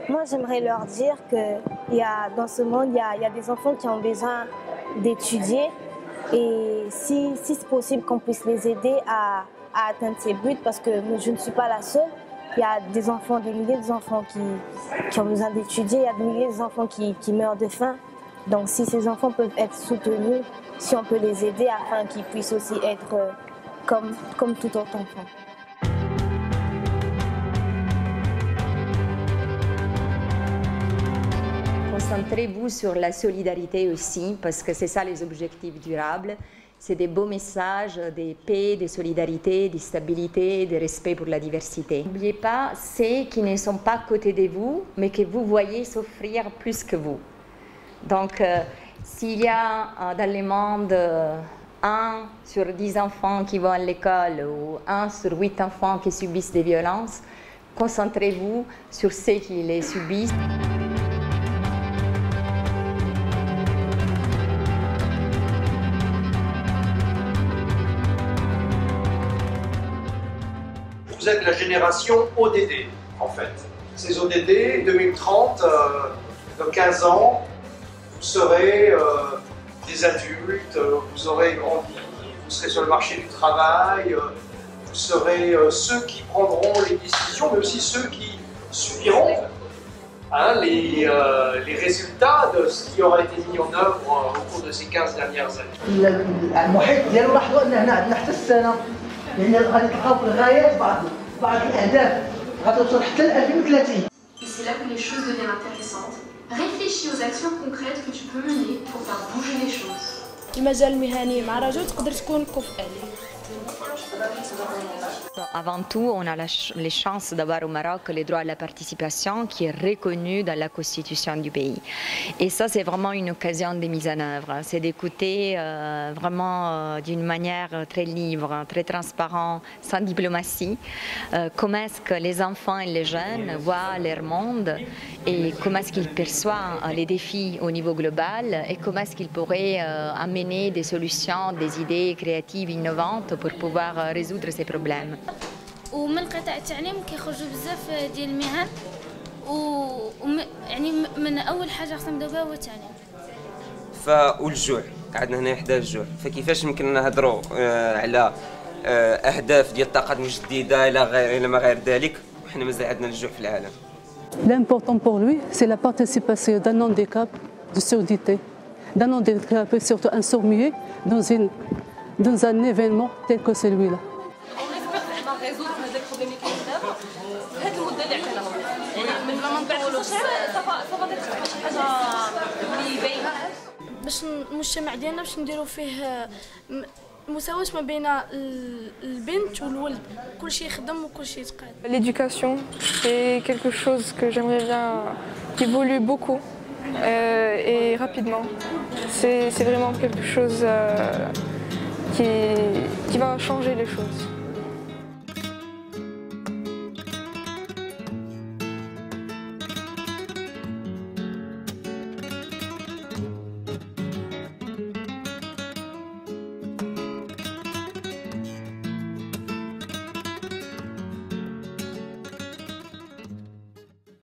Moi, j'aimerais leur dire que dans ce monde, il y a des enfants qui ont besoin d'étudier et si c'est possible qu'on puisse les aider à atteindre ces buts, parce que je ne suis pas la seule. Il y a des enfants, des milliers d'enfants qui ont besoin d'étudier, il y a des milliers d'enfants qui meurent de faim. Donc si ces enfants peuvent être soutenus, si on peut les aider afin qu'ils puissent aussi être comme tout autre enfant. Concentrez-vous sur la solidarité aussi, parce que c'est ça les objectifs durables. C'est des beaux messages de paix, de solidarité, de stabilité, de respect pour la diversité. N'oubliez pas ceux qui ne sont pas à côté de vous, mais que vous voyez souffrir plus que vous. Donc, s'il y a dans le monde 1 sur 10 enfants qui vont à l'école ou 1 sur 8 enfants qui subissent des violences, concentrez-vous sur ceux qui les subissent. Vous êtes la génération ODD, en fait. Ces ODD, 2030, dans 15 ans, vous serez des adultes, vous aurez grandi, vous serez sur le marché du travail, vous serez ceux qui prendront les décisions, mais aussi ceux qui subiront les résultats de ce qui aura été mis en œuvre au cours de ces 15 dernières années. Et c'est là que les choses deviennent intéressantes. Réfléchis aux actions concrètes que tu peux mener pour faire bouger les choses. المجال المهني مع رجل تقدر تكون كفء ليه. Avant tout, on a les chances d'avoir au Maroc le droit à la participation qui est reconnu dans la constitution du pays. Et ça, c'est vraiment une occasion de mise en œuvre. C'est d'écouter vraiment d'une manière très libre, très transparente, sans diplomatie, comment est-ce que les enfants et les jeunes voient leur monde et comment est-ce qu'ils perçoivent les défis au niveau global et comment est-ce qu'ils pourraient amener des solutions, des idées créatives, innovantes pour pouvoir résoudre ces problèmes. ومن قطاع التعليم كيخرجوا بزاف ديال المهن يعني من اول حاجه خصنا نبداو بها هو التعليم. والجوع عندنا هنا احداث الجوع، فكيفاش يمكن نهضروا على اهداف ديال الطاقه المجدده الى ما غير ذلك وحنا مازال عندنا الجوع في العالم. L'important pour lui, c'est la participation d'un handicap de surdité, d'un handicap surtout un sourd-muet dans un événement tel que celui-là. باش المجتمع ديالنا باش نديرو فيه مساواة ما بين البنت والولد، كلشي يخدم وكلشي يتقاد. L'éducation, c'est quelque chose que j'aimerais bien qui évolue beaucoup et rapidement. C'est vraiment quelque chose qui va changer les choses.